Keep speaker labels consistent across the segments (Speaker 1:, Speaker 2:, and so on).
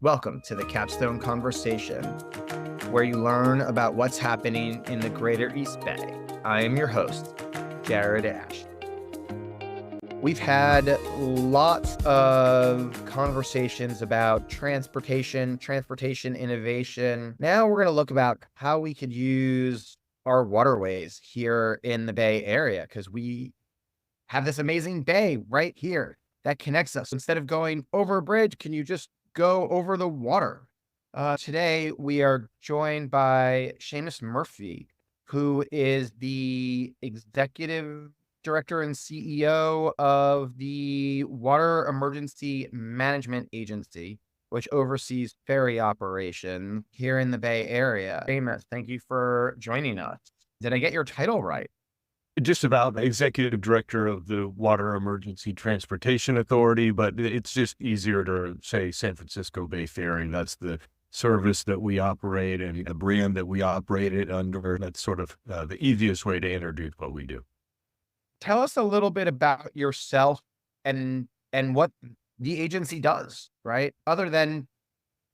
Speaker 1: Welcome to the Capstone Conversation, where you learn about what's happening in the greater East Bay. I am your host, Jared Asch. We've had lots of conversations about transportation innovation. Now we're going to look about how we could use our waterways here in the Bay Area, because we have this amazing bay right here that connects us. Instead of going over a bridge, can you just go over the water? Today, we are joined by Seamus Murphy, who is the executive director and CEO of the Water Emergency Management Agency, which oversees ferry operation here in the Bay Area. Seamus, thank you for joining us. Did I get your title right?
Speaker 2: Just about executive director of the Water Emergency Transportation Authority, but it's just easier to say San Francisco Bay Ferry. That's the service that we operate and the brand that we operate it under. That's sort of the easiest way to introduce what we do.
Speaker 1: Tell us a little bit about yourself and what the agency does, right? Other than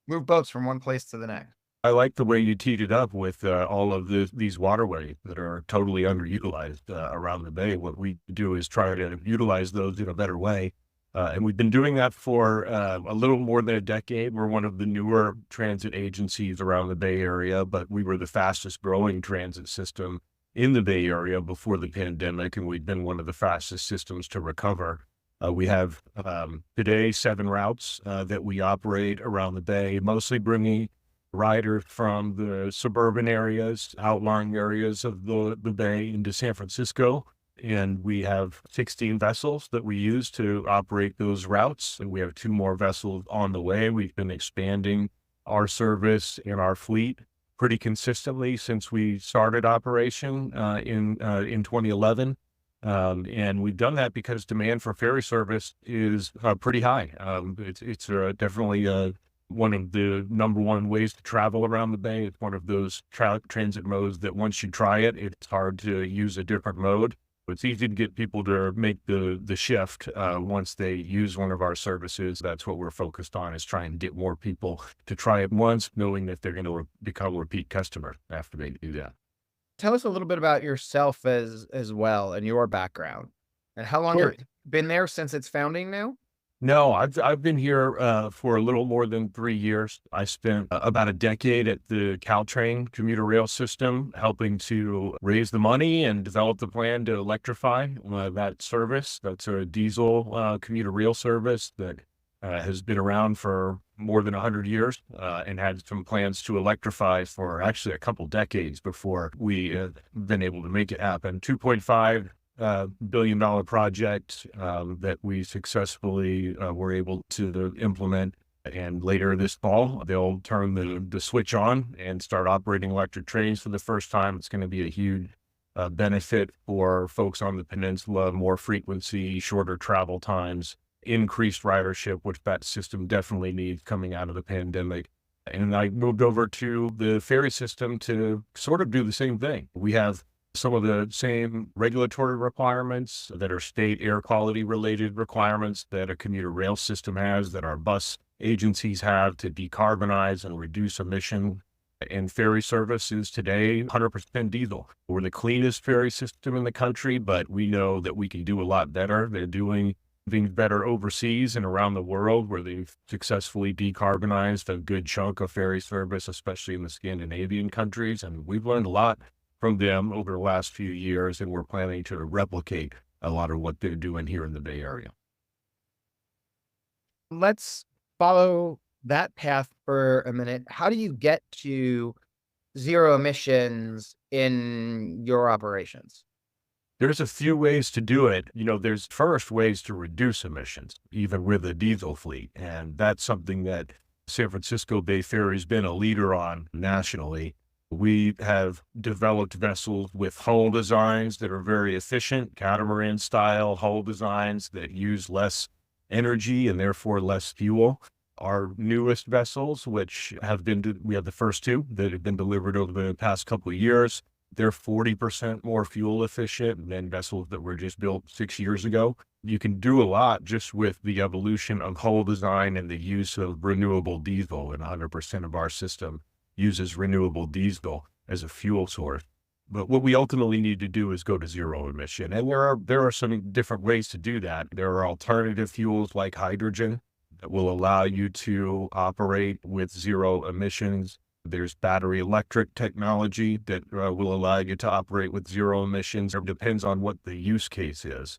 Speaker 1: move boats from one place to the next.
Speaker 2: I like the way you teed it up with all of these waterways that are totally underutilized around the bay. What we do is try to utilize those in a better way. And we've been doing that for a little more than a decade. We're one of the newer transit agencies around the Bay Area, but we were the fastest growing transit system in the Bay Area before the pandemic, and we've been one of the fastest systems to recover. We have today 7 routes that we operate around the Bay, mostly bringing riders from the suburban areas, outlying areas of the Bay into San Francisco. And we have 16 vessels that we use to operate those routes. And we have 2 more vessels on the way. We've been expanding our service and our fleet pretty consistently since we started operation in 2011. And we've done that because demand for ferry service is pretty high. It's definitely one of the number one ways to travel around the Bay. It's one of those transit modes that once you try it, it's hard to use a different mode. It's easy to get people to make the shift once they use one of our services. That's what we're focused on, is trying to get more people to try it once, knowing that they're going to become repeat customers after they do that.
Speaker 1: Tell us a little bit about yourself as well and your background and how long
Speaker 2: Sure.
Speaker 1: you've been there since its founding now?
Speaker 2: No, I've been here for a little more than 3 years. I spent about a decade at the Caltrain commuter rail system, helping to raise the money and develop the plan to electrify that service. That's a diesel commuter rail service that has been around for more than 100 years and had some plans to electrify for actually a couple decades before we been able to make it happen. $2.5 billion project that we successfully were able to implement. And later this fall, they'll turn the switch on and start operating electric trains for the first time. It's going to be a huge benefit for folks on the peninsula, more frequency, shorter travel times, increased ridership, which that system definitely needs coming out of the pandemic. And I moved over to the ferry system to sort of do the same thing. We have some of the same regulatory requirements that are state air quality related requirements that a commuter rail system has, that our bus agencies have to decarbonize and reduce emission. And ferry service is today 100% diesel. We're the cleanest ferry system in the country, but we know that we can do a lot better. They're doing things better overseas and around the world, where they've successfully decarbonized a good chunk of ferry service, especially in the Scandinavian countries. And we've learned a lot from them over the last few years, and we're planning to replicate a lot of what they're doing here in the Bay Area.
Speaker 1: Let's follow that path for a minute. How do you get to zero emissions in your operations?
Speaker 2: There's a few ways to do it. There's first ways to reduce emissions, even with a diesel fleet. And that's something that San Francisco Bay Ferry has been a leader on nationally. We have developed vessels with hull designs that are very efficient, catamaran style hull designs that use less energy and therefore less fuel. Our newest vessels, which we have the first 2 that have been delivered over the past couple of years. They're 40% more fuel efficient than vessels that were just built 6 years ago. You can do a lot just with the evolution of hull design and the use of renewable diesel, and 100% of our system uses renewable diesel as a fuel source. But what we ultimately need to do is go to zero emission. And there are some different ways to do that. There are alternative fuels like hydrogen that will allow you to operate with zero emissions. There's battery electric technology that will allow you to operate with zero emissions. It depends on what the use case is.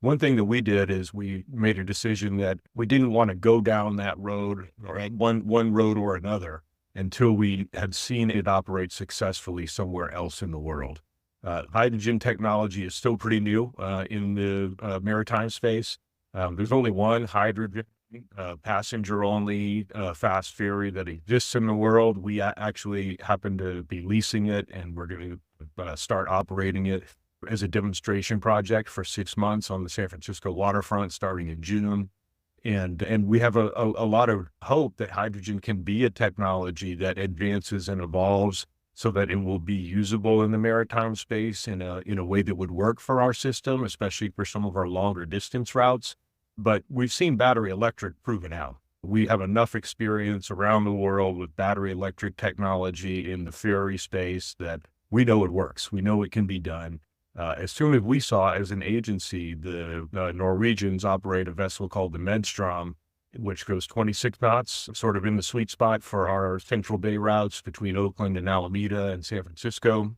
Speaker 2: One thing that we did is we made a decision that we didn't want to go down that road, or one road or another, until we had seen it operate successfully somewhere else in the world. Hydrogen technology is still pretty new in the maritime space. There's only one hydrogen passenger-only fast ferry that exists in the world. We actually happen to be leasing it, and we're going to start operating it as a demonstration project for 6 months on the San Francisco waterfront starting in June. And we have a lot of hope that hydrogen can be a technology that advances and evolves so that it will be usable in the maritime space in a way that would work for our system, especially for some of our longer distance routes. But we've seen battery electric proven out. We have enough experience around the world with battery electric technology in the ferry space that we know it works. We know it can be done. As soon as we saw, as an agency, the Norwegians operate a vessel called the Medstrom, which goes 26 knots, sort of in the sweet spot for our Central Bay routes between Oakland and Alameda and San Francisco.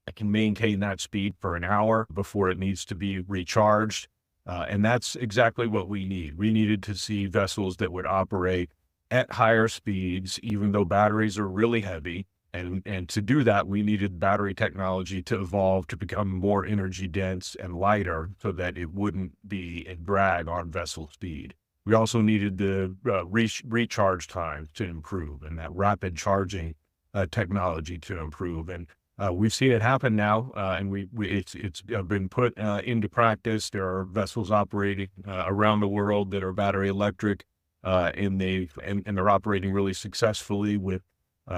Speaker 2: It can maintain that speed for an hour before it needs to be recharged. And that's exactly what we need. We needed to see vessels that would operate at higher speeds, even though batteries are really heavy. And to do that, we needed battery technology to evolve to become more energy dense and lighter so that it wouldn't be a drag on vessel speed. We also needed the recharge time to improve and that rapid charging technology to improve. And we've seen it happen now, and it's been put into practice. There are vessels operating around the world that are battery electric, and they're operating really successfully with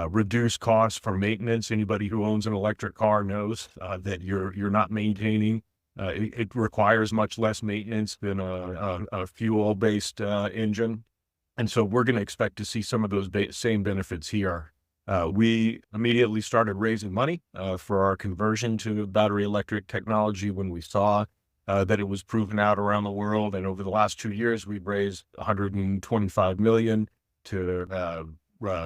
Speaker 2: reduced costs for maintenance. Anybody who owns an electric car knows that you're not maintaining. It requires much less maintenance than a fuel-based engine, and so we're going to expect to see some of those same benefits here. We immediately started raising money for our conversion to battery electric technology when we saw that it was proven out around the world. And over the last 2 years, we've raised $125 million to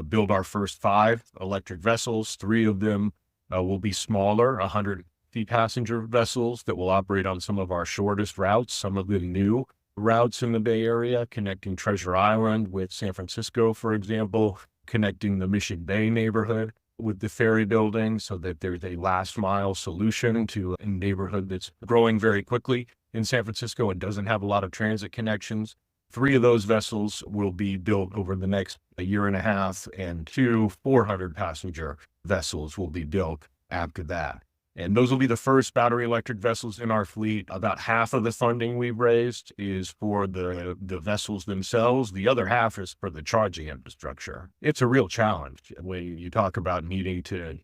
Speaker 2: build our first 5 electric vessels. 3 of them will be smaller, 150 passenger vessels that will operate on some of our shortest routes, some of the new routes in the Bay Area, connecting Treasure Island with San Francisco, for example, connecting the Mission Bay neighborhood with the ferry building so that there's a last mile solution to a neighborhood that's growing very quickly in San Francisco and doesn't have a lot of transit connections. 3 of those vessels will be built over the next year and a half, and 2 400 passenger vessels will be built after that. And those will be the first battery electric vessels in our fleet. About half of the funding we've raised is for the vessels themselves. The other half is for the charging infrastructure. It's a real challenge when you talk about needing to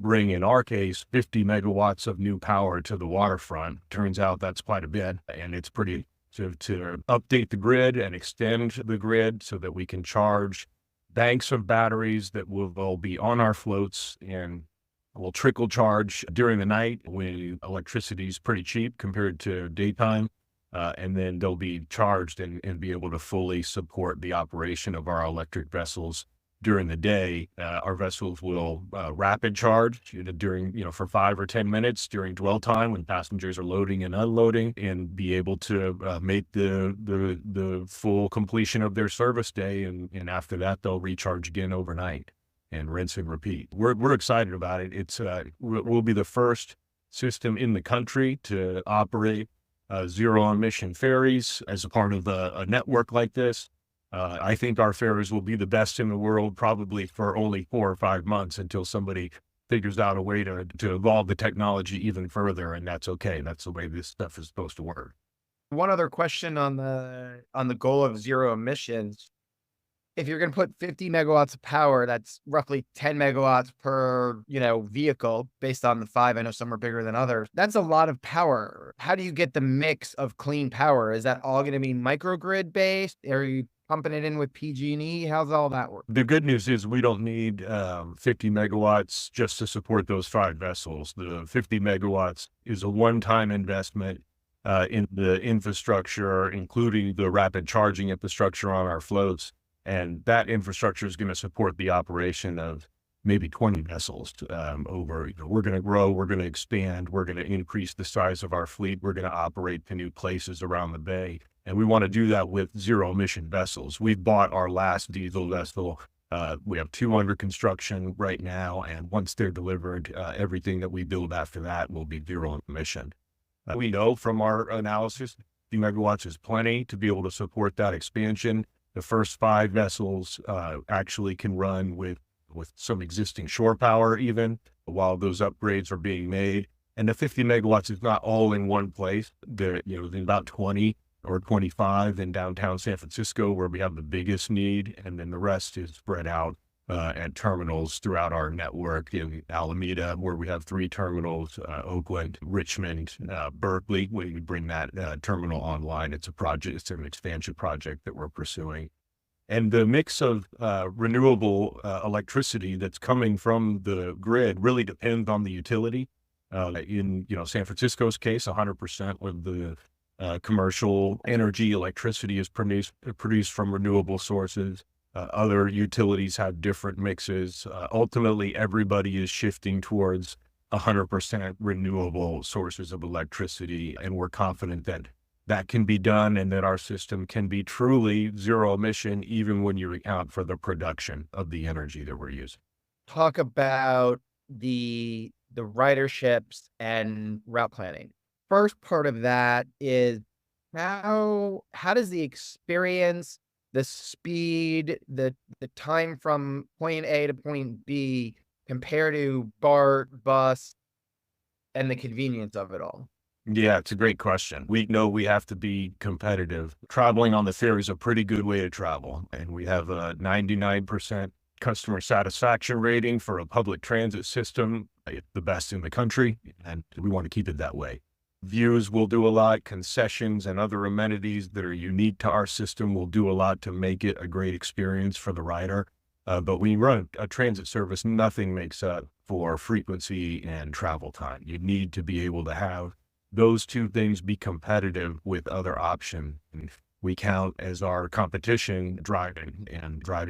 Speaker 2: bring, in our case, 50 megawatts of new power to the waterfront. Turns out that's quite a bit, and it's pretty to update the grid and extend the grid so that we can charge banks of batteries that will be on our floats and will trickle charge during the night when electricity is pretty cheap compared to daytime. And then they'll be charged and be able to fully support the operation of our electric vessels during the day. Our vessels will rapid charge during, for 5 or 10 minutes during dwell time when passengers are loading and unloading, and be able to make the full completion of their service day. And after that, they'll recharge again overnight and rinse and repeat. We're excited about it. We'll be the first system in the country to operate zero emission ferries as a part of a network like this. I think our ferries will be the best in the world, probably for only 4 or 5 months until somebody figures out a way to evolve the technology even further. And that's okay. That's the way this stuff is supposed to work.
Speaker 1: One other question on the goal of zero emissions. if you're going to put 50 megawatts of power, that's roughly 10 megawatts per, vehicle based on the five. I know some are bigger than others. That's a lot of power. How do you get the mix of clean power? Is that all going to be microgrid based? Are you pumping it in with PG&E? How's all that work?
Speaker 2: The good news is we don't need 50 megawatts just to support those 5 vessels. The 50 megawatts is a one-time investment in the infrastructure, including the rapid charging infrastructure on our floats. And that infrastructure is going to support the operation of maybe 20 vessels over. We're going to grow, we're going to expand, we're going to increase the size of our fleet, we're going to operate to new places around the bay. And we want to do that with zero emission vessels. We've bought our last diesel vessel. We have 2 under construction right now. And once they're delivered, everything that we build after that will be zero emission. We know from our analysis, 50 megawatts is plenty to be able to support that expansion. The first 5 vessels actually can run with some existing shore power even while those upgrades are being made. And the 50 megawatts is not all in one place. There's about 20 or 25 in downtown San Francisco where we have the biggest need. And then the rest is spread out at terminals throughout our network in Alameda, where we have 3 terminals, Oakland, Richmond, Berkeley. When we bring that terminal online, it's an expansion project that we're pursuing. And the mix of renewable electricity that's coming from the grid really depends on the utility. In San Francisco's case, 100% of the commercial energy electricity is produced from renewable sources. Other utilities have different mixes. Ultimately, everybody is shifting towards 100% renewable sources of electricity, and we're confident that that can be done and that our system can be truly zero emission, even when you account for the production of the energy that we're using.
Speaker 1: Talk about the riderships and route planning. First part of that is how does the experience, the speed, the time from point A to point B compare to BART, bus, and the convenience of it all?
Speaker 2: Yeah, it's a great question. We know we have to be competitive. Traveling on the ferry is a pretty good way to travel, and we have a 99% customer satisfaction rating for a public transit system. It's the best in the country, and we want to keep it that way. Views will do a lot, concessions and other amenities that are unique to our system will do a lot to make it a great experience for the rider. But when you run a transit service, nothing makes up for frequency and travel time. You need to be able to have those 2 things be competitive with other options. We count as our competition driving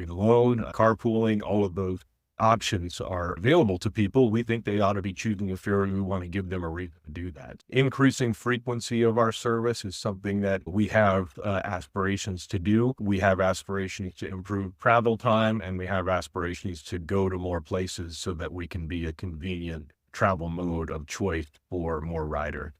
Speaker 2: alone, carpooling. All of those options are available to people. We think they ought to be choosing a ferry. We want to give them a reason to do that. Increasing frequency of our service is something that we have aspirations to do. We have aspirations to improve travel time, and we have aspirations to go to more places so that we can be a convenient travel mode of choice for more riders.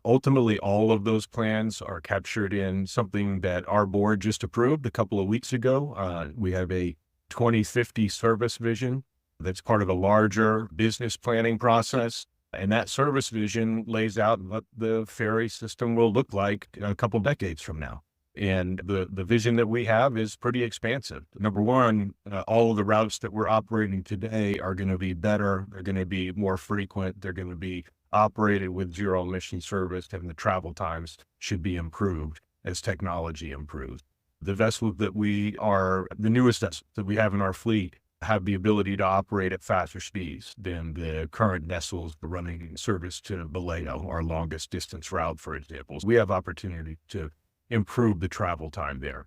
Speaker 2: Ultimately, all of those plans are captured in something that our board just approved a couple of weeks ago. We have a 2050 service vision that's part of a larger business planning process. And that service vision lays out what the ferry system will look like a couple decades from now. And the vision that we have is pretty expansive. Number one, all of the routes that we're operating today are going to be better. They're going to be more frequent. They're going to be operated with zero emission service, and the travel times should be improved as technology improves. The vessels that the newest vessels that we have in our fleet have the ability to operate at faster speeds than the current vessels running service to Vallejo, our longest distance route, for example. We have opportunity to improve the travel time there.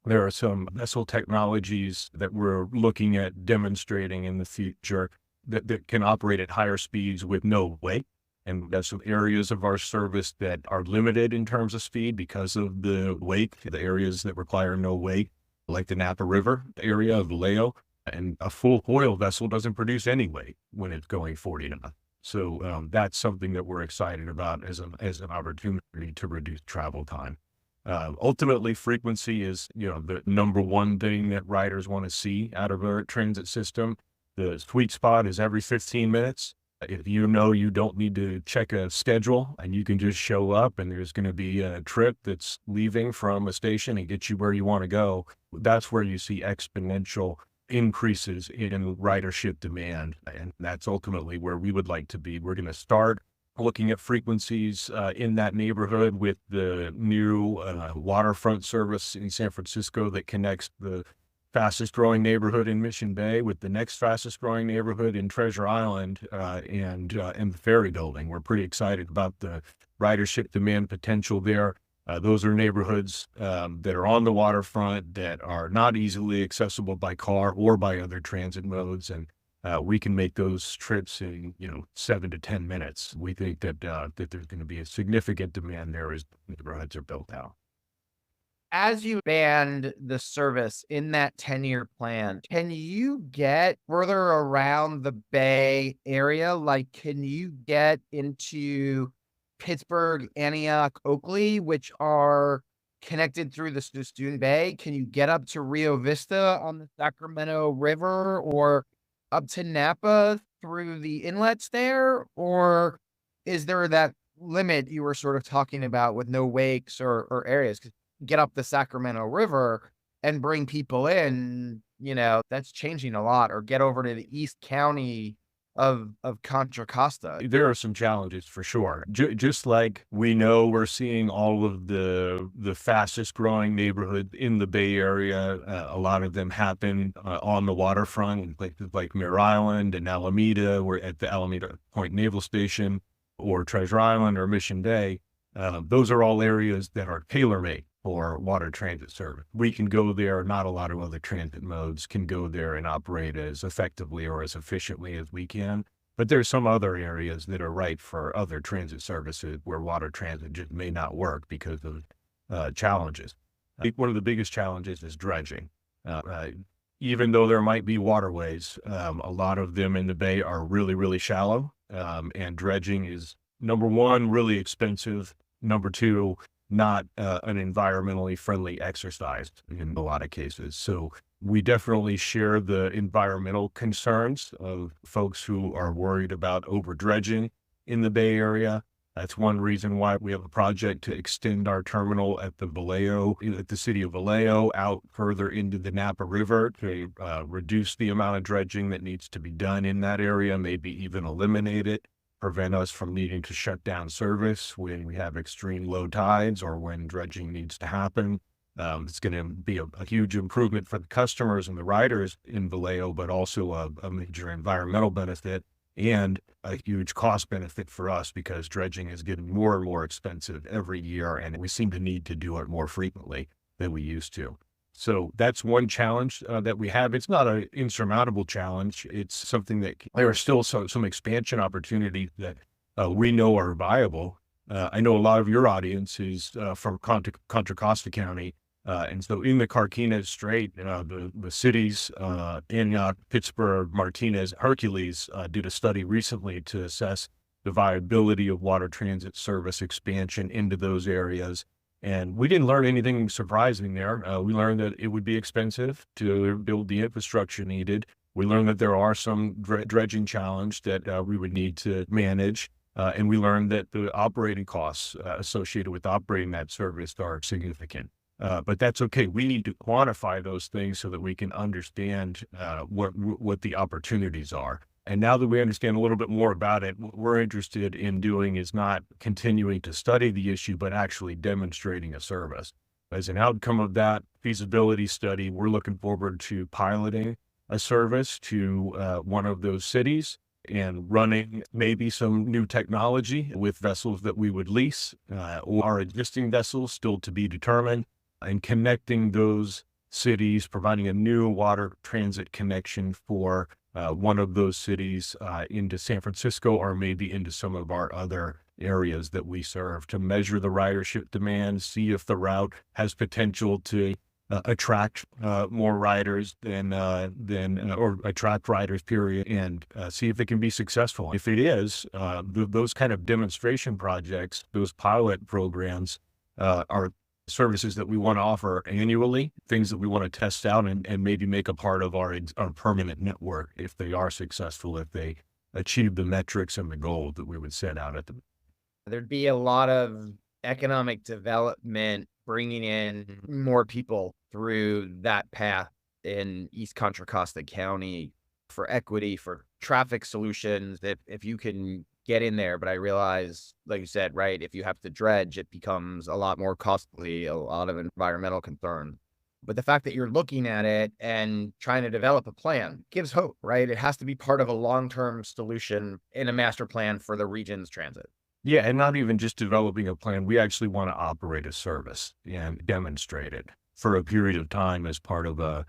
Speaker 2: There are some vessel technologies that we're looking at demonstrating in the future that can operate at higher speeds with no wake. And there's some areas of our service that are limited in terms of speed because of the wake, the areas that require no wake, like the Napa River area of Vallejo. And a full oil vessel doesn't produce any wake when it's going 40 knots. So that's something that we're excited about as an opportunity to reduce travel time. Ultimately, frequency is, the number one thing that riders want to see out of our transit system. The sweet spot is every 15 minutes. If you know you don't need to check a schedule and you can just show up and there's going to be a trip that's leaving from a station and get you where you want to go, that's where you see exponential increases in ridership demand. And that's ultimately where we would like to be. We're going to start looking at frequencies in that neighborhood with the new waterfront service in San Francisco that connects the fastest growing neighborhood in Mission Bay with the next fastest growing neighborhood in Treasure Island and the Ferry building. We're pretty excited about the ridership demand potential there. Those are neighborhoods that are on the waterfront that are not easily accessible by car or by other transit modes. And we can make those trips in, 7 to 10 minutes. We think that there's going to be a significant demand there as neighborhoods are built out.
Speaker 1: As you expand the service in that 10-year plan, can you get further around the Bay Area? Like, can you get into Pittsburgh, Antioch, Oakley, which are connected through the Student Bay? Can you get up to Rio Vista on the Sacramento River or up to Napa through the inlets there? Or is there that limit you were sort of talking about with no wakes or areas? 'Cause get up the Sacramento River and bring people in, that's changing a lot, or get over to the East County of Contra Costa.
Speaker 2: There are some challenges for sure. Just like we know we're seeing all of the fastest growing neighborhood in the Bay Area, a lot of them happen on the waterfront in places like Mare Island and Alameda. We're at the Alameda Point Naval Station or Treasure Island or Mission Bay. Those are all areas that are tailor-made for water transit service. We can go there. Not a lot of other transit modes can go there and operate as effectively or as efficiently as we can. But there's some other areas that are right for other transit services where water transit just may not work because of challenges. I think one of the biggest challenges is dredging. Even though there might be waterways, a lot of them in the Bay are really, really shallow. And dredging is, number one, really expensive. Number two, not an environmentally friendly exercise in a lot of cases. So we definitely share the environmental concerns of folks who are worried about over dredging in the Bay Area. That's one reason why we have a project to extend our terminal at the city of Vallejo out further into the Napa River to reduce the amount of dredging that needs to be done in that area, maybe even eliminate it, prevent us from needing to shut down service when we have extreme low tides or when dredging needs to happen. It's going to be a huge improvement for the customers and the riders in Vallejo, but also a major environmental benefit and a huge cost benefit for us because dredging is getting more and more expensive every year, and we seem to need to do it more frequently than we used to. So that's one challenge that we have. It's not an insurmountable challenge. It's something that there are still some expansion opportunities that we know are viable. I know a lot of your audience is from Contra Costa County. And so in the Carquinez Strait, the cities, Antioch, Pittsburgh, Martinez, Hercules, did a study recently to assess the viability of water transit service expansion into those areas. And we didn't learn anything surprising there. We learned that it would be expensive to build the infrastructure needed. We learned that there are some dredging challenge that we would need to manage. And we learned that the operating costs associated with operating that service are significant. But that's okay. We need to quantify those things so that we can understand what the opportunities are. And now that we understand a little bit more about it, what we're interested in doing is not continuing to study the issue, but actually demonstrating a service. As an outcome of that feasibility study, we're looking forward to piloting a service to one of those cities and running maybe some new technology with vessels that we would lease or our existing vessels still to be determined, and connecting those cities, providing a new water transit connection for one of those cities into San Francisco or maybe into some of our other areas that we serve to measure the ridership demand, see if the route has potential to attract more riders or attract riders, period, and see if it can be successful. If it is, those kind of demonstration projects, those pilot programs are services that we want to offer annually, things that we want to test out and maybe make a part of our permanent network if they are successful, if they achieve the metrics and the goals that we would set out at the.
Speaker 1: There'd be a lot of economic development bringing in more people through that path in East Contra Costa County for equity, for traffic solutions, if you can get in there. But I realize, like you said, right, if you have to dredge, it becomes a lot more costly, a lot of environmental concern. But the fact that you're looking at it and trying to develop a plan gives hope, right? It has to be part of a long-term solution in a master plan for the region's transit.
Speaker 2: Yeah, and not even just developing a plan. We actually want to operate a service and demonstrate it for a period of time as part of a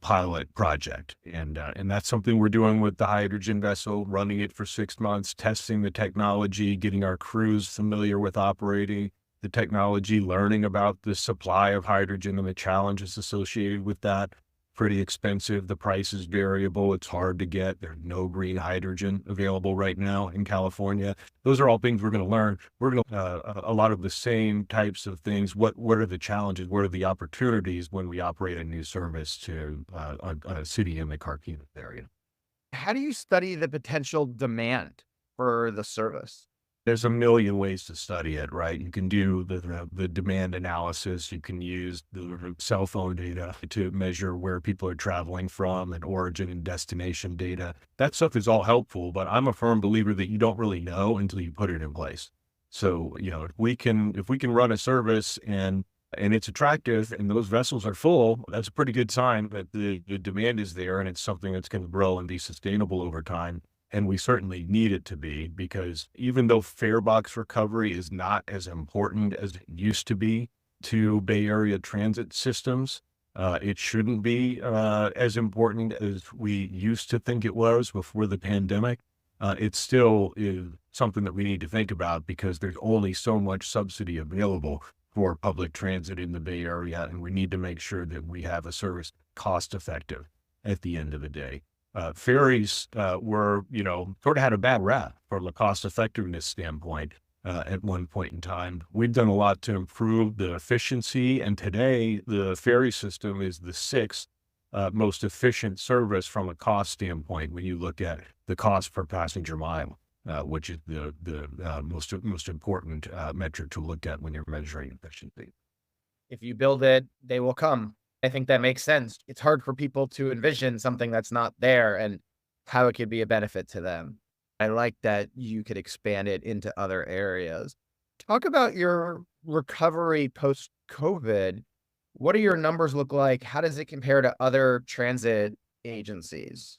Speaker 2: pilot project. And that's something we're doing with the hydrogen vessel, running it for 6 months, testing the technology, getting our crews familiar with operating the technology, learning about the supply of hydrogen and the challenges associated with that. Pretty expensive. The price is variable. It's hard to get. There's no green hydrogen available right now in California. Those are all things we're going to learn. We're going to a lot of the same types of things. What are the challenges? What are the opportunities when we operate a new service to a city in the Carquinez area?
Speaker 1: How do you study the potential demand for the service?
Speaker 2: There's a million ways to study it, right? You can do the demand analysis. You can use the cell phone data to measure where people are traveling from and origin and destination data. That stuff is all helpful, but I'm a firm believer that you don't really know until you put it in place. So, if we can run a service and it's attractive and those vessels are full, that's a pretty good sign that the demand is there and it's something that's going to grow and be sustainable over time. And we certainly need it to be, because even though fare box recovery is not as important as it used to be to Bay Area transit systems, it shouldn't be as important as we used to think it was before the pandemic. It still is something that we need to think about, because there's only so much subsidy available for public transit in the Bay Area, and we need to make sure that we have a service cost effective at the end of the day. Ferries were, sort of had a bad rap from a cost effectiveness standpoint at one point in time. We've done a lot to improve the efficiency, and today the ferry system is the sixth most efficient service from a cost standpoint when you look at the cost per passenger mile, which is the most important metric to look at when you're measuring efficiency.
Speaker 1: If you build it, they will come. I think that makes sense. It's hard for people to envision something that's not there and how it could be a benefit to them. I like that you could expand it into other areas. Talk about your recovery post-COVID. What do your numbers look like? How does it compare to other transit agencies?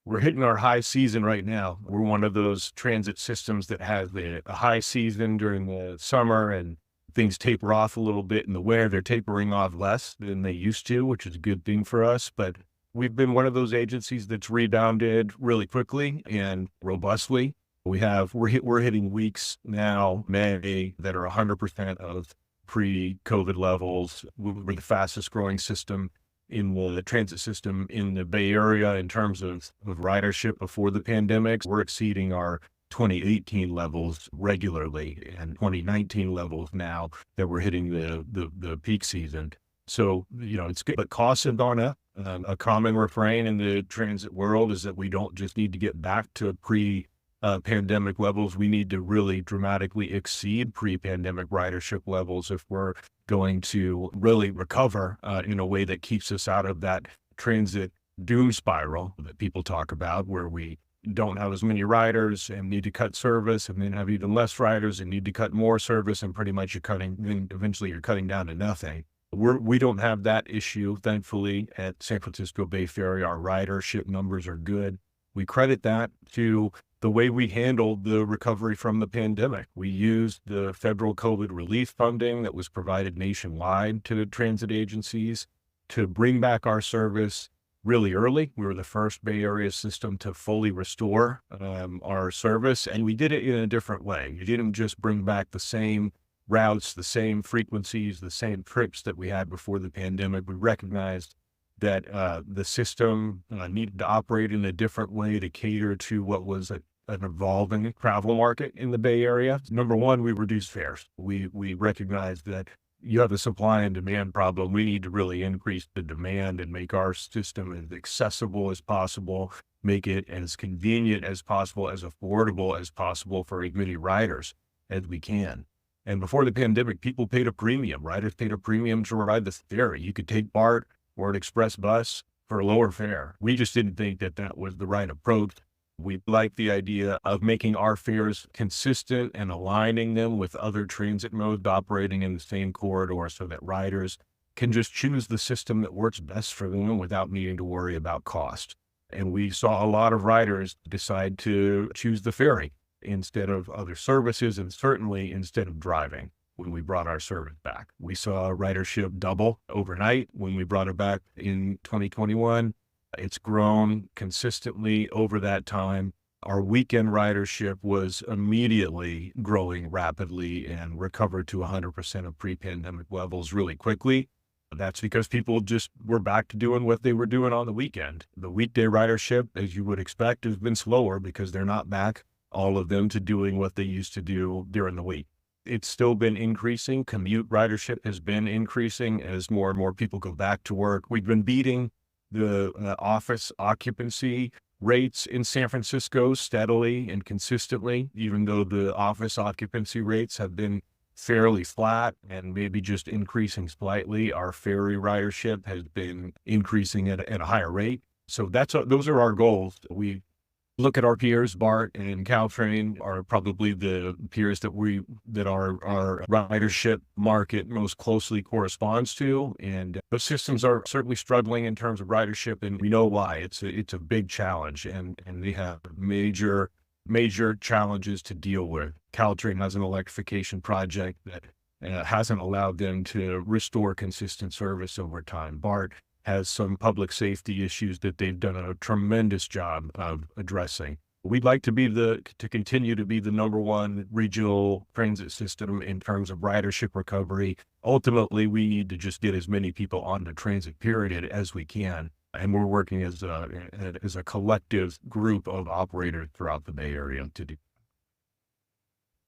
Speaker 2: We're hitting our high season right now. We're one of those transit systems that has a high season during the summer, and things taper off a little bit in the winter. They're tapering off less than they used to, which is a good thing for us. But we've been one of those agencies that's rebounded really quickly and robustly. We're hitting weeks now, May, that are 100% of pre-COVID levels. We're the fastest growing system in the transit system in the Bay Area in terms of ridership before the pandemic. We're exceeding our 2018 levels regularly, and 2019 levels now that we're hitting the peak season. So, it's good, but costs have gone up. A common refrain in the transit world is that we don't just need to get back to pre-pandemic levels. We need to really dramatically exceed pre-pandemic ridership levels if we're going to really recover in a way that keeps us out of that transit doom spiral that people talk about, where we don't have as many riders and need to cut service, and then have even less riders and need to cut more service, and pretty much eventually you're cutting down to nothing. We don't have that issue, thankfully, at San Francisco Bay Ferry. Our ridership numbers are good. We credit that to the way we handled the recovery from the pandemic. We used the federal COVID relief funding that was provided nationwide to transit agencies to bring back our service really early. We were the first Bay Area system to fully restore our service, and we did it in a different way. We didn't just bring back the same routes, the same frequencies, the same trips that we had before the pandemic. We recognized that the system needed to operate in a different way to cater to what was an evolving travel market in the Bay Area. Number one, we reduced fares. We recognized that you have a supply and demand problem. We need to really increase the demand and make our system as accessible as possible, make it as convenient as possible, as affordable as possible for as many riders as we can. And before the pandemic, people paid a premium. Riders paid a premium to ride the ferry. You could take BART or an express bus for a lower fare. We just didn't think that that was the right approach. We like the idea of making our fares consistent and aligning them with other transit modes operating in the same corridor so that riders can just choose the system that works best for them without needing to worry about cost. And we saw a lot of riders decide to choose the ferry instead of other services, and certainly instead of driving when we brought our service back. We saw ridership double overnight when we brought it back in 2021. It's grown consistently over that time. Our weekend ridership was immediately growing rapidly and recovered to 100% of pre-pandemic levels really quickly. That's because people just were back to doing what they were doing on the weekend. The weekday ridership, as you would expect, has been slower because they're not back, all of them, to doing what they used to do during the week. It's still been increasing. Commute ridership has been increasing as more and more people go back to work. We've been beating the office occupancy rates in San Francisco steadily and consistently, even though the office occupancy rates have been fairly flat and maybe just increasing slightly. Our ferry ridership has been increasing at a higher rate. So those are our goals. We look at our peers. BART and Caltrain are probably the peers that our ridership market most closely corresponds to. And those systems are certainly struggling in terms of ridership, and we know why. It's a big challenge, and they have major challenges to deal with. Caltrain has an electrification project that hasn't allowed them to restore consistent service over time. BART has some public safety issues that they've done a tremendous job of addressing. We'd like to continue to be the number one regional transit system in terms of ridership recovery. Ultimately, we need to just get as many people on the transit period as we can. And we're working as a collective group of operators throughout the Bay Area to do.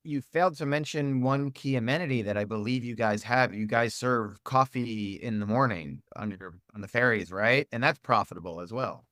Speaker 1: You failed to mention one key amenity that I believe you guys have. You guys serve coffee in the morning on the ferries, right? And that's profitable as well.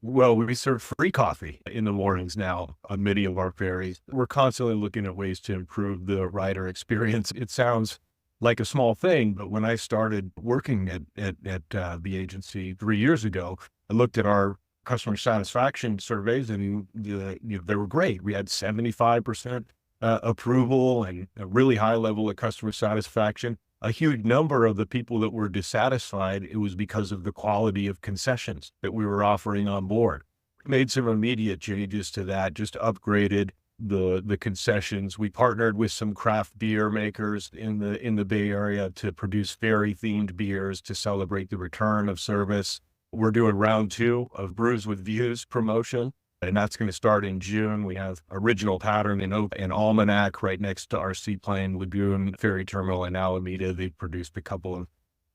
Speaker 2: Well, we serve free coffee in the mornings now on many of our ferries. We're constantly looking at ways to improve the rider experience. It sounds like a small thing, but when I started working at the agency 3 years ago, I looked at our customer satisfaction surveys, and they were great. We had 75% approval and a really high level of customer satisfaction. A huge number of the people that were dissatisfied, it was because of the quality of concessions that we were offering on board. We made some immediate changes to that, just upgraded the concessions. We partnered with some craft beer makers in the Bay Area to produce ferry themed beers to celebrate the return of service. We're doing round 2 of Brews with Views promotion, and that's going to start in June. We have Original Pattern in Almanac right next to our Seaplane Lagoon Ferry Terminal in Alameda. They've produced a couple of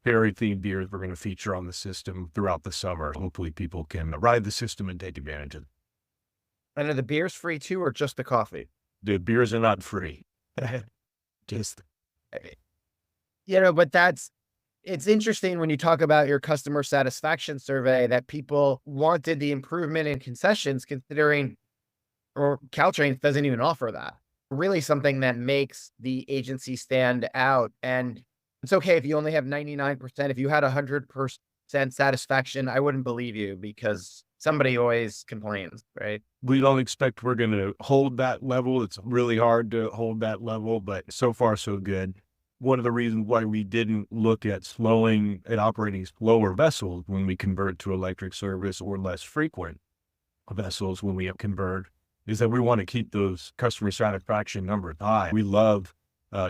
Speaker 2: ferry-themed beers we're going to feature on the system throughout the summer. Hopefully people can ride the system and take advantage of it.
Speaker 1: And are the beers free too, or just the coffee?
Speaker 2: The beers are not free. Just,
Speaker 1: but it's interesting when you talk about your customer satisfaction survey that people wanted the improvement in concessions, considering or Caltrain doesn't even offer that. Really something that makes the agency stand out. And it's okay if you only have 99%. If you had 100% satisfaction, I wouldn't believe you, because somebody always complains, right?
Speaker 2: we don't expect we're going to hold that level. It's really hard to hold that level, but so far so good. One of the reasons why we didn't look at operating slower vessels when we convert to electric service, or less frequent vessels when we convert, is that we want to keep those customer satisfaction numbers high. We love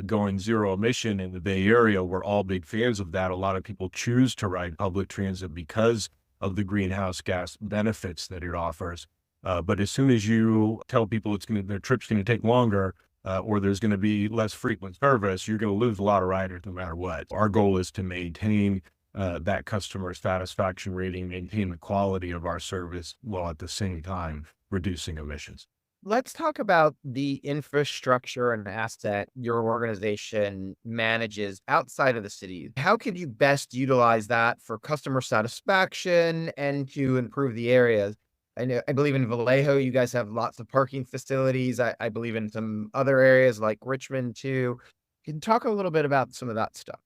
Speaker 2: going zero emission in the Bay Area. We're all big fans of that. A lot of people choose to ride public transit because of the greenhouse gas benefits that it offers. But as soon as you tell people their trip's going to take longer, or there's going to be less frequent service, you're going to lose a lot of riders no matter what. Our goal is to maintain that customer satisfaction rating, maintain the quality of our service, while at the same time reducing emissions.
Speaker 1: Let's talk about the infrastructure and asset your organization manages outside of the city. How could you best utilize that for customer satisfaction and to improve the areas? I believe in Vallejo, you guys have lots of parking facilities. I believe in some other areas like Richmond too. Can you talk a little bit about some of that stuff?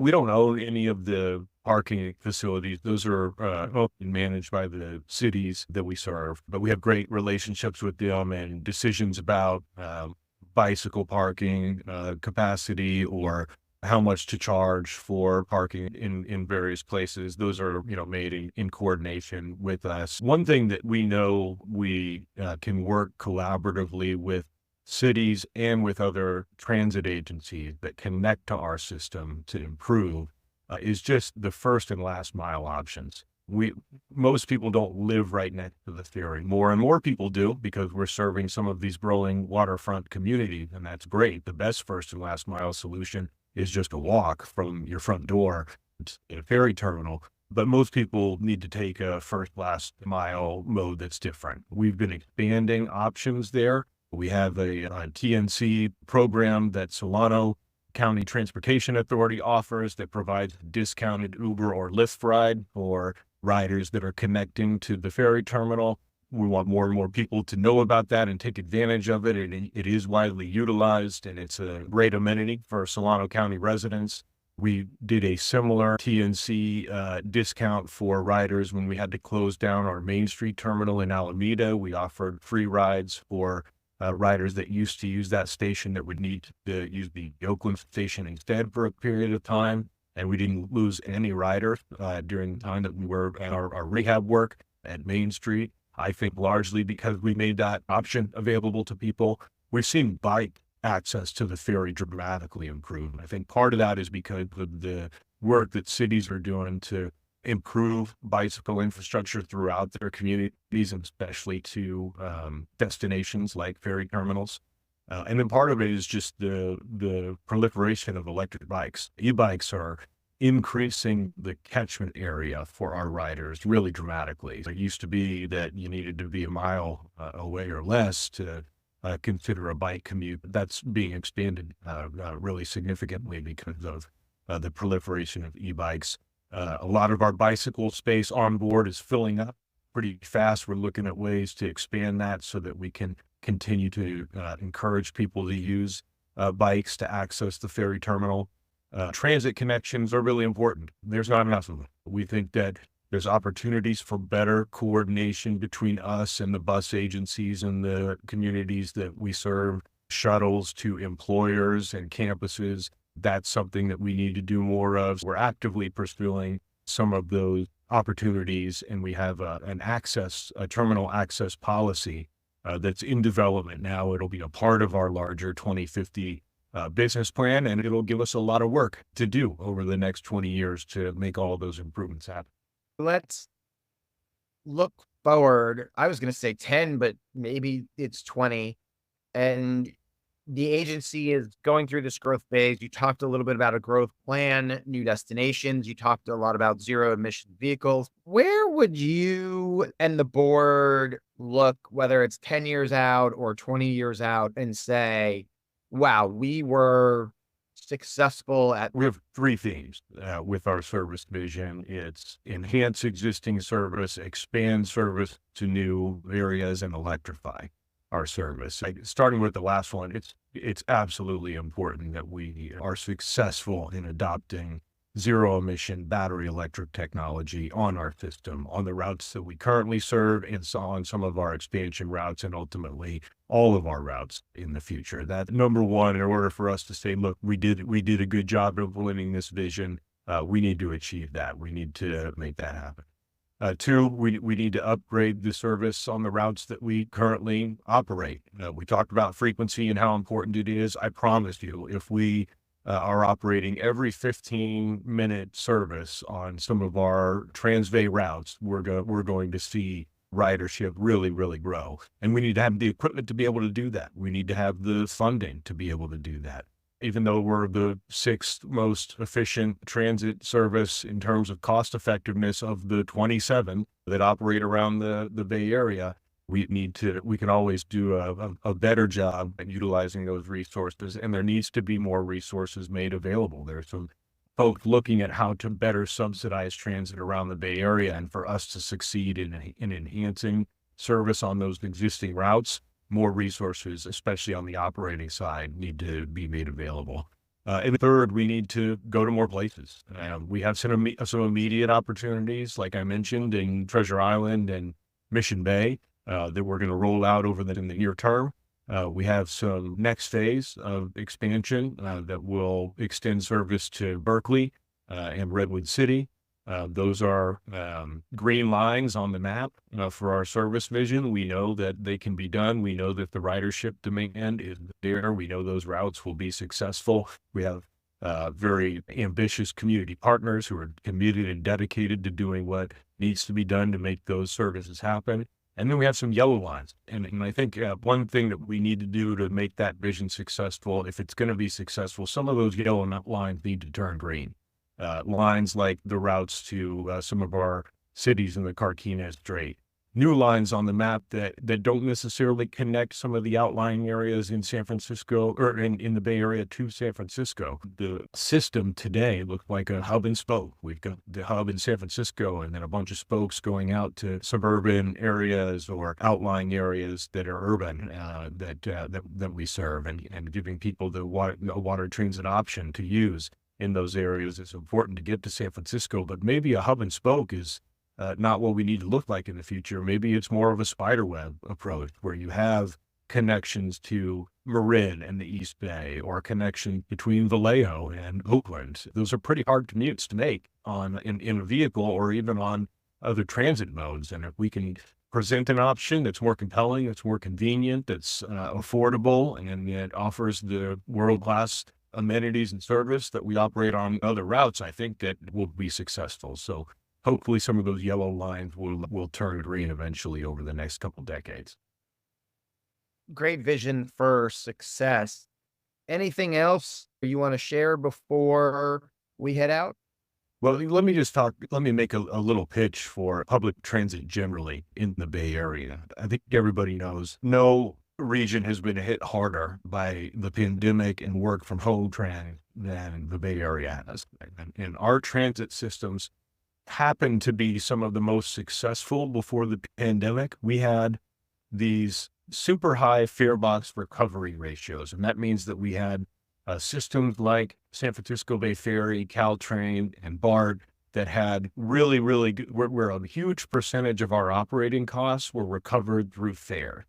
Speaker 2: We don't own any of the parking facilities. Those are owned and managed by the cities that we serve, but we have great relationships with them and decisions about bicycle parking capacity or how much to charge for parking in various places. Those are, made in coordination with us. One thing that we know we can work collaboratively with cities and with other transit agencies that connect to our system to improve is just the first and last mile options. Most people don't live right next to the ferry. More and more people do because we're serving some of these growing waterfront communities, and that's great. The best first and last mile solution is just a walk from your front door to a ferry terminal. But most people need to take a first last mile mode that's different. We've been expanding options there. We have a TNC program that Solano County Transportation Authority offers that provides discounted Uber or Lyft ride for riders that are connecting to the ferry terminal. We want more and more people to know about that and take advantage of it. And it is widely utilized, and it's a great amenity for Solano County residents. We did a similar TNC discount for riders when we had to close down our Main Street terminal in Alameda. We offered free rides for riders that used to use that station that would need to use the Oakland station instead for a period of time. And we didn't lose any riders during the time that we were at our rehab work at Main Street. I think largely because we made that option available to people. We've seen bike access to the ferry dramatically improve. I think part of that is because of the work that cities are doing to improve bicycle infrastructure throughout their communities, and especially to destinations like ferry terminals. And then part of it is just the proliferation of electric bikes. E-bikes are increasing the catchment area for our riders really dramatically. It used to be that you needed to be a mile away or less to consider a bike commute. That's being expanded really significantly because of the proliferation of e-bikes. A lot of our bicycle space on board is filling up pretty fast. We're looking at ways to expand that so that we can continue to encourage people to use bikes to access the ferry terminal. Transit connections are really important. There's not enough of them. We think that there's opportunities for better coordination between us and the bus agencies and the communities that we serve, shuttles to employers and campuses. That's something that we need to do more of. We're actively pursuing some of those opportunities, and we have a terminal access policy that's in development now. It'll be a part of our larger 2050 business plan, and it'll give us a lot of work to do over the next 20 years to make all of those improvements happen.
Speaker 1: Let's look forward. I was going to say 10, but maybe it's 20. And the agency is going through this growth phase. You talked a little bit about a growth plan, new destinations. You talked a lot about zero emission vehicles. Where would you and the board look, whether it's 10 years out or 20 years out, and say, wow, we were successful at.
Speaker 2: We have three themes with our service vision. It's enhance existing service, expand service to new areas, and electrify our service. Starting with the last one, it's absolutely important that we are successful in adopting zero emission battery electric technology on our system, on the routes that we currently serve, and so on some of our expansion routes, and ultimately all of our routes in the future. That number one, in order for us to say, look, we did a good job implementing this vision, we need to achieve that. We need to make that happen. Two, we need to upgrade the service on the routes that we currently operate. We talked about frequency and how important it is. I promise you, if we are operating every 15-minute service on some of our Transbay routes, we're going to see ridership really, really grow. And we need to have the equipment to be able to do that. We need to have the funding to be able to do that. Even though we're the sixth most efficient transit service in terms of cost effectiveness of the 27 that operate around the Bay Area, We can always do a better job at utilizing those resources, and there needs to be more resources made available. There's some folks looking at how to better subsidize transit around the Bay Area, and for us to succeed in enhancing service on those existing routes, more resources, especially on the operating side, need to be made available. And third, we need to go to more places. We have some immediate opportunities, like I mentioned, in Treasure Island and Mission Bay, that we're going to roll out in the near term. We have some next phase of expansion that will extend service to Berkeley and Redwood City. Those are green lines on the map for our service vision. We know that they can be done. We know that the ridership demand is there. We know those routes will be successful. We have very ambitious community partners who are committed and dedicated to doing what needs to be done to make those services happen. And then we have some yellow lines. And I think one thing that we need to do to make that vision successful, if it's going to be successful, some of those yellow lines need to turn green. Lines like the routes to some of our cities in the Carquinez Strait. New lines on the map that don't necessarily connect some of the outlying areas in San Francisco or in the Bay Area to San Francisco. The system today looks like a hub and spoke. We've got the hub in San Francisco and then a bunch of spokes going out to suburban areas or outlying areas that are urban that we serve, and giving people a water transit option to use in those areas. It's important to get to San Francisco, but maybe a hub and spoke is not what we need to look like in the future. Maybe it's more of a spiderweb approach where you have connections to Marin and the East Bay, or a connection between Vallejo and Oakland. Those are pretty hard commutes to make in a vehicle or even on other transit modes. And if we can present an option that's more compelling, that's more convenient, that's affordable, and it offers the world-class amenities and service that we operate on other routes, I think that we'll be successful. So hopefully some of those yellow lines will turn green eventually over the next couple decades.
Speaker 1: Great vision for success. Anything else you want to share before we head out?
Speaker 2: Well, let me make a little pitch for public transit generally in the Bay Area. I think everybody knows no region has been hit harder by the pandemic and work from home trend than the Bay Area has. And our transit systems happened to be some of the most successful before the pandemic. We had these super high fare box recovery ratios. And that means that we had systems like San Francisco Bay Ferry, Caltrain, and BART that had really, really good, where a huge percentage of our operating costs were recovered through fare.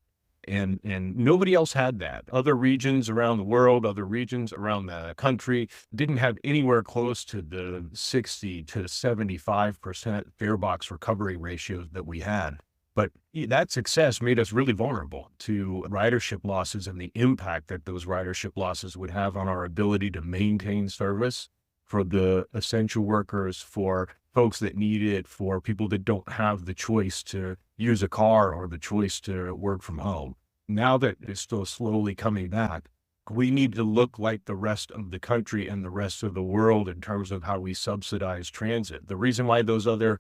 Speaker 2: And nobody else had that. Other regions around the world, other regions around the country didn't have anywhere close to the 60 to 75% fare box recovery ratios that we had. But that success made us really vulnerable to ridership losses and the impact that those ridership losses would have on our ability to maintain service for the essential workers, for folks that need it, for people that don't have the choice to use a car or the choice to work from home. Now that it's still slowly coming back, we need to look like the rest of the country and the rest of the world in terms of how we subsidize transit. The reason why those other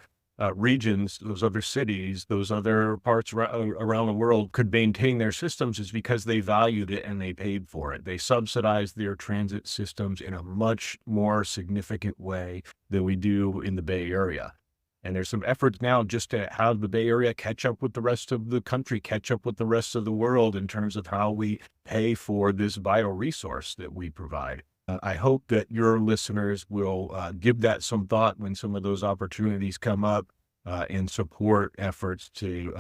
Speaker 2: regions, those other cities, those other parts around the world could maintain their systems is because they valued it and they paid for it. They subsidized their transit systems in a much more significant way than we do in the Bay Area. And there's some efforts now just to have the Bay Area catch up with the rest of the country, catch up with the rest of the world in terms of how we pay for this vital resource that we provide. I hope that your listeners will give that some thought when some of those opportunities come up, and support efforts to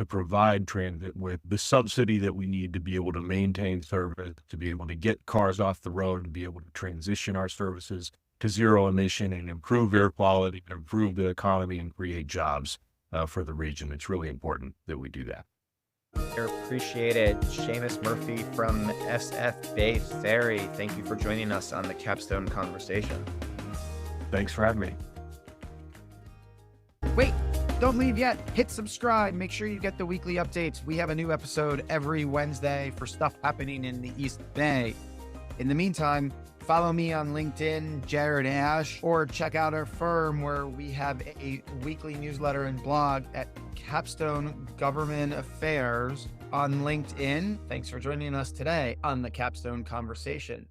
Speaker 2: provide transit with the subsidy that we need to be able to maintain service, to be able to get cars off the road, to be able to transition our services to zero emission and improve air quality, improve the economy, and create jobs for the region. It's really important that we do that.
Speaker 1: I appreciate it. Seamus Murphy from SF Bay Ferry. Thank you for joining us on the Capstone Conversation.
Speaker 2: Thanks for having me.
Speaker 1: Wait, don't leave yet. Hit subscribe. Make sure you get the weekly updates. We have a new episode every Wednesday for stuff happening in the East Bay. In the meantime, Follow me on LinkedIn, Jared Asch, or check out our firm where we have a weekly newsletter and blog at Capstone Government Affairs on LinkedIn. Thanks for joining us today on the Capstone Conversation.